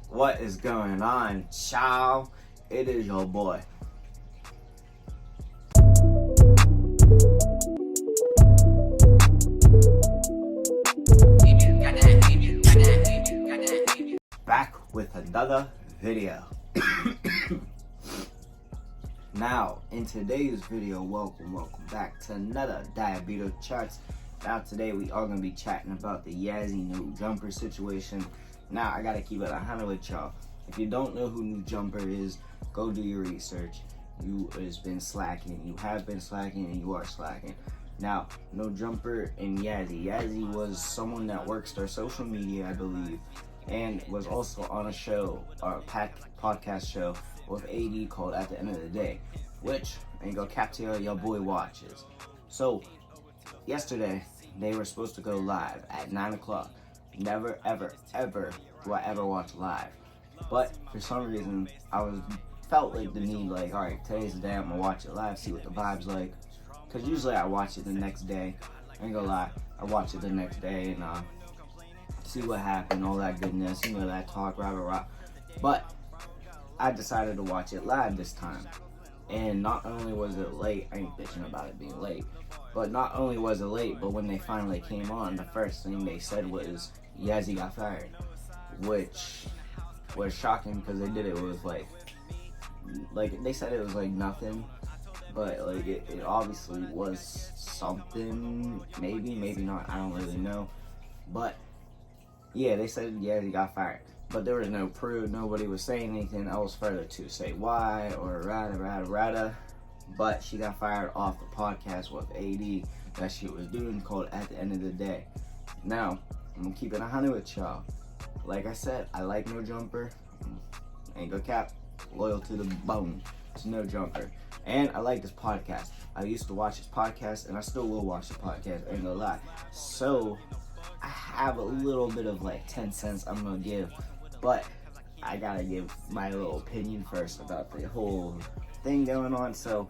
What is going on, child? It is your boy. Back with another video. Now, in today's video, welcome back to another Diabeto charts. Now today we are going to be chatting about the Yassy new jumper situation. Now I gotta keep it 100 with y'all. If you don't know who New Jumper is, go do your research. You has been slacking. You have been slacking and you are slacking. Now, No Jumper and Yassy. Yassy was someone that works their social media, I believe, and was also on a show, or a podcast show with AD called At the End of the Day, which ain't gonna capture your boy watches. So, yesterday, they were supposed to go live at 9 o'clock. Never, ever do I ever watch live. But for some reason, felt like the need, like, alright, today's the day, I'm gonna watch it live, see what the vibe's like. Because usually I watch it the next day. I ain't gonna lie, I watch it the next day and see what happened, all that goodness, you know, that talk, rah. But I decided to watch it live this time. And not only was it late, I ain't bitching about it being late, but not only was it late, but when they finally came on, the first thing they said was, Yassy got fired, which was shocking because they did it with like they said it was like nothing, but like it obviously was something, maybe not, I don't really know, but yeah, they said Yassy got fired, but there was no proof, nobody was saying anything else further to say why or rada, but she got fired off the podcast with AD that she was doing called At the End of the Day. Now, I'm gonna keep it 100 with y'all. Like I said, I like No Jumper. Ain't go cap. Loyal to the bone. It's No Jumper. And I like this podcast. I used to watch this podcast, and I still will watch the podcast. Ain't gonna lie. So, I have a little bit of like 10 cents I'm gonna give. But, I gotta give my little opinion first about the whole thing going on. So,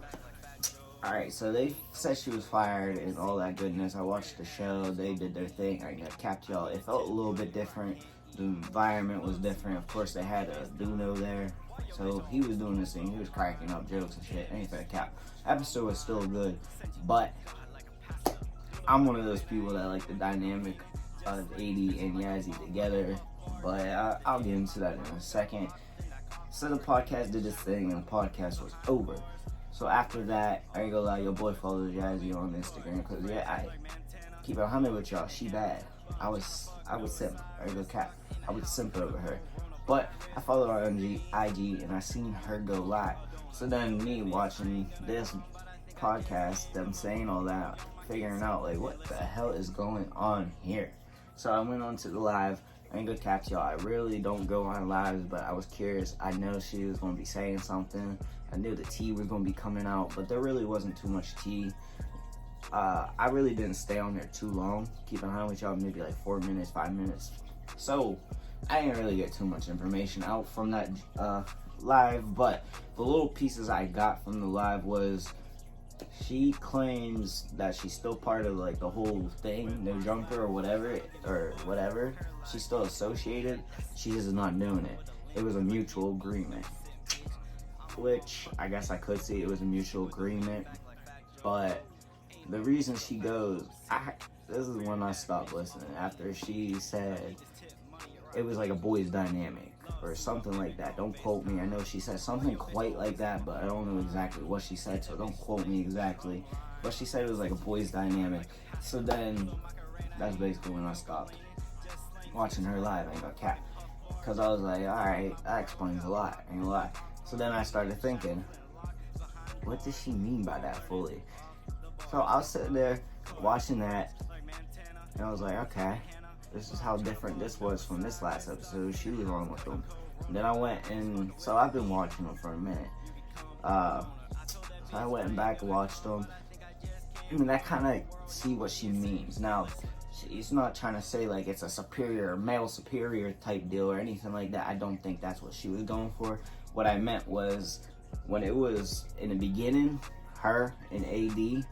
alright, so they said she was fired and all that goodness. I watched the show, they did their thing, I got capped y'all. It felt a little bit different, the environment was different. Of course they had a Duno there, so he was doing this thing, he was cracking up jokes and shit, ain't that cap. Episode was still good, but I'm one of those people that like the dynamic of AD and Yassy together, but I'll get into that in a second. So the podcast did its thing and the podcast was over. So after that, I ain't gonna lie, your boy follows Yassy on Instagram, cause yeah, I keep it 100 with y'all, she bad. I would simp, I ain't gonna cap, I would simp over her. But I follow her on IG and I seen her go live. So then me watching this podcast, them saying all that, figuring out like what the hell is going on here. So I went on to the live. I ain't gonna catch y'all. I really don't go on lives, but I was curious. I know she was gonna be saying something. I knew the tea was gonna be coming out, but there really wasn't too much tea. I really didn't stay on there too long. Keep an eye with y'all, maybe like 4 minutes, 5 minutes. So I didn't really get too much information out from that live, but the little pieces I got from the live was she claims that she's still part of like the whole thing, No Jumper or whatever. She's still associated. She is not doing it. It was a mutual agreement, which I guess I could see it was a mutual agreement. But the reason she goes, this is when I stopped listening. After she said it was like a boys dynamic or something like that. Don't quote me. I know she said something quite like that, but I don't know exactly what she said, so don't quote me exactly. But she said it was like a boys dynamic. So then, that's basically when I stopped watching her live, ain't gonna cap. Cause I was like, alright, that explains a lot, ain't gonna lie. So then I started thinking, what does she mean by that fully? So I was sitting there watching that, and I was like, okay, this is how different this was from this last episode. She was on with them. And then I went and, so I've been watching them for a minute. So I went back and watched them. I mean, I kind of see what she means. Now, she's not trying to say like it's a superior, male superior type deal or anything like that. I don't think that's what she was going for. What I meant was, when it was in the beginning, her and AD,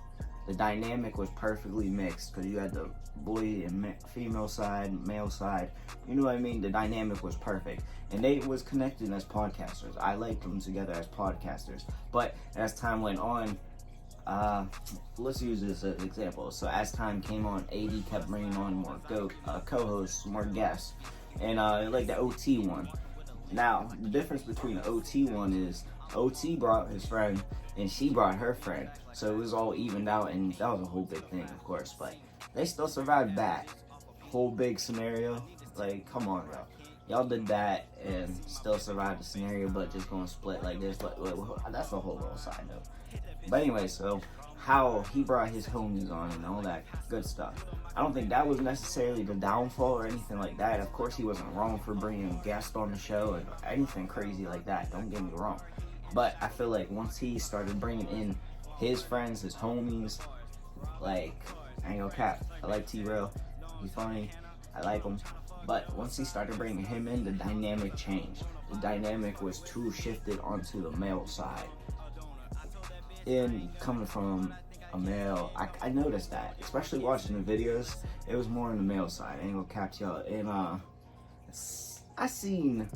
The dynamic was perfectly mixed because you had the boy and female side, male side. You know what I mean? The dynamic was perfect. And they was connected as podcasters. I liked them together as podcasters. But as time went on, let's use this as an example. So as time came on, AD kept bringing on more co-hosts, more guests. And like the OT one. Now, the difference between the OT one is OT brought his friend and she brought her friend. So it was all evened out, and that was a whole big thing, of course. But they still survived that whole big scenario. Like, come on, y'all did that and still survived the scenario, but just gonna split like this. But that's a whole little side note. But anyway, so how he brought his homies on and all that good stuff. I don't think that was necessarily the downfall or anything like that. Of course, he wasn't wrong for bringing guests on the show and anything crazy like that. Don't get me wrong. But I feel like once he started bringing in his friends, his homies, like, I ain't gonna cap, I like T-Rail, he's funny, I like him. But once he started bringing him in, the dynamic changed. The dynamic was too shifted onto the male side. And coming from a male, I noticed that, especially watching the videos, it was more on the male side. I ain't gonna cap y'all. And I seen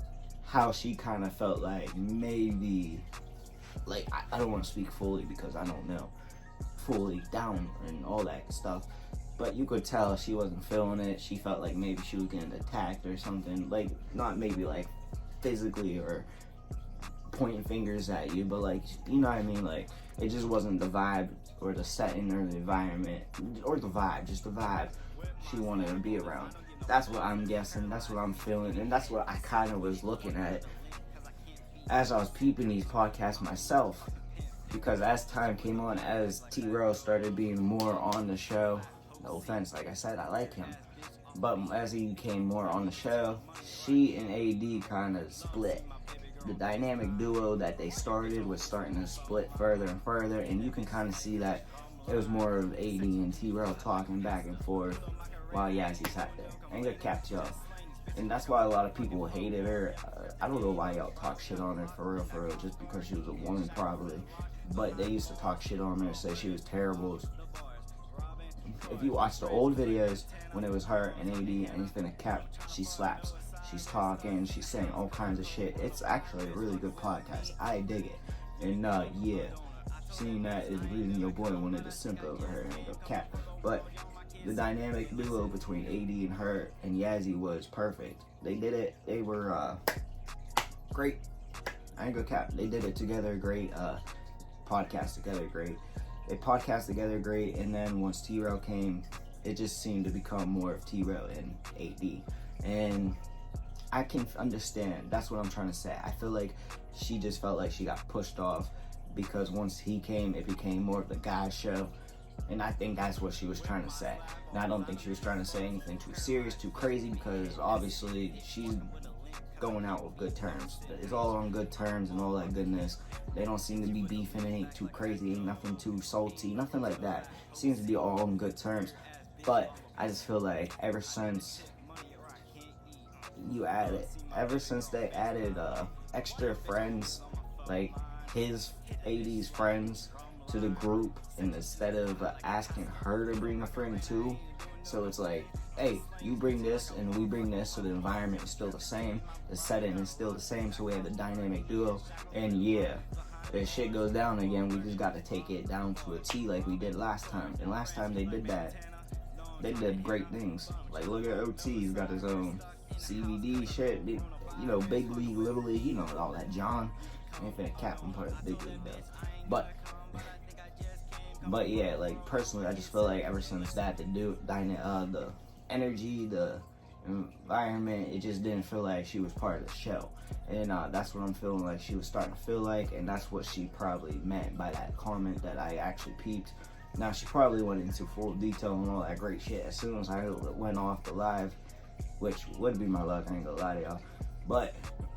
how she kind of felt like maybe, like, I don't want to speak fully because I don't know fully down and all that stuff, but you could tell she wasn't feeling it. She felt like maybe she was getting attacked or something, like, not maybe like physically or pointing fingers at you, but like, you know what I mean, like, it just wasn't the vibe or the setting or the environment or the vibe, just the vibe she wanted to be around. That's what I'm guessing, that's what I'm feeling, and that's what I kind of was looking at as I was peeping these podcasts myself. Because as time came on, as T-Rail started being more on the show, no offense, like I said, I like him, but as he became more on the show, she and AD kind of split. The dynamic duo that they started was starting to split further and further, and you can kind of see that it was more of AD and T-Rail talking back and forth while Yassy sat there. I ain't gonna cap y'all. And that's why a lot of people hated her. I don't know why y'all talk shit on her for real, just because she was a woman probably. But they used to talk shit on her, say she was terrible. If you watch the old videos when it was her and AD, and it's been a cap, she slaps. She's talking, she's saying all kinds of shit. It's actually a really good podcast. I dig it. And yeah, seeing that is the reason your boy wanted to simp over her and go cap. But the dynamic duo between AD and her and Yassy was perfect. They did it. They were great. I ain't gonna cap. They did it together great. Podcast together great. They podcast together great. And then once T-Rail came, it just seemed to become more of T-Rail and AD. And I can understand. That's what I'm trying to say. I feel like she just felt like she got pushed off because once he came, it became more of the guy show. And I think that's what she was trying to say. Now, I don't think she was trying to say anything too serious, too crazy, because obviously she's going out with good terms. It's all on good terms and all that goodness. They don't seem to be beefing. It ain't too crazy, ain't nothing too salty, nothing like that. It seems to be all on good terms. But I just feel like ever since they added extra friends, like his AD's friends, to the group, and instead of asking her to bring a friend too, so it's like, hey, you bring this and we bring this, so the environment is still the same, the setting is still the same, so we have the dynamic duo. And yeah, if shit goes down again, we just got to take it down to a T like we did last time. And last time they did that, they did great things. Like, look at OT, he's got his own CBD shit, you know, big league, little league, you know, all that John. I ain't finna cap him part of the big league though. But yeah, like, personally, I just feel like ever since that, the energy, the environment, it just didn't feel like she was part of the show. And that's what I'm feeling like she was starting to feel like, and that's what she probably meant by that comment that I actually peeped. Now, she probably went into full detail and all that great shit as soon as I went off the live, which would be my luck, I ain't gonna lie to y'all. But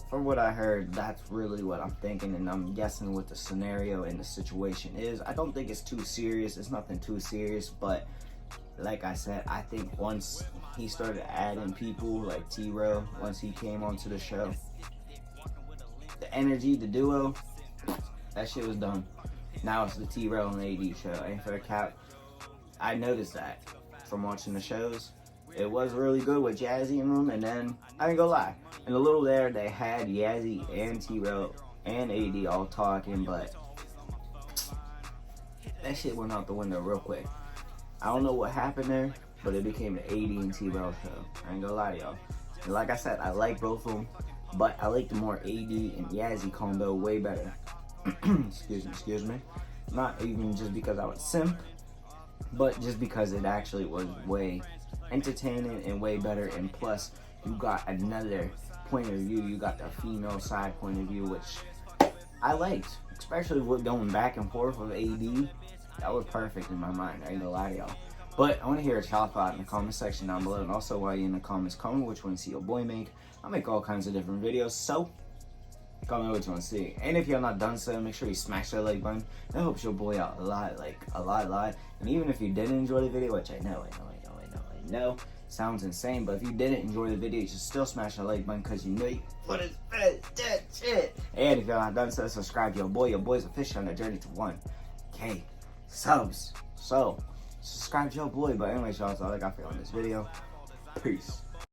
from what I heard, that's really what I'm thinking, and I'm guessing what the scenario and the situation is. I don't think it's too serious. It's nothing too serious, but like I said, I think once he started adding people like T-Rail, once he came onto the show, the energy, the duo, that shit was done. Now it's the T-Rail and AD show. Ain't for a cap. I noticed that from watching the shows. It was really good with Yassy in them, and then, I ain't gonna lie, in a little there, they had Yassy and T-Rail and AD all talking, but that shit went out the window real quick. I don't know what happened there, but it became an AD and T-Rail show. I ain't gonna lie to y'all. And like I said, I like both of them, but I like the more AD and Yassy combo way better. excuse me. Not even just because I was simp, but just because it actually was way entertaining and way better. And plus, you got another point of view. You got the female side point of view, which I liked, especially with going back and forth with AD. That was perfect in my mind. I ain't gonna lie to y'all. But I want to hear what y'all thought in the comment section down below. And also, while you're in the comments, comment which one you see your boy make. I make all kinds of different videos, so comment what you want to see. And if you're not done so, make sure you smash that like button. That helps your boy out a lot, like a lot. And even if you didn't enjoy the video, which I know sounds insane, but if you didn't enjoy the video, you should still smash the like button, because you know you put it that shit. And if you're not done so, subscribe to your boy. Your boy's officially on the journey to 1K subs. So subscribe to your boy. But anyways, y'all, that's all I got for you on this video. Peace.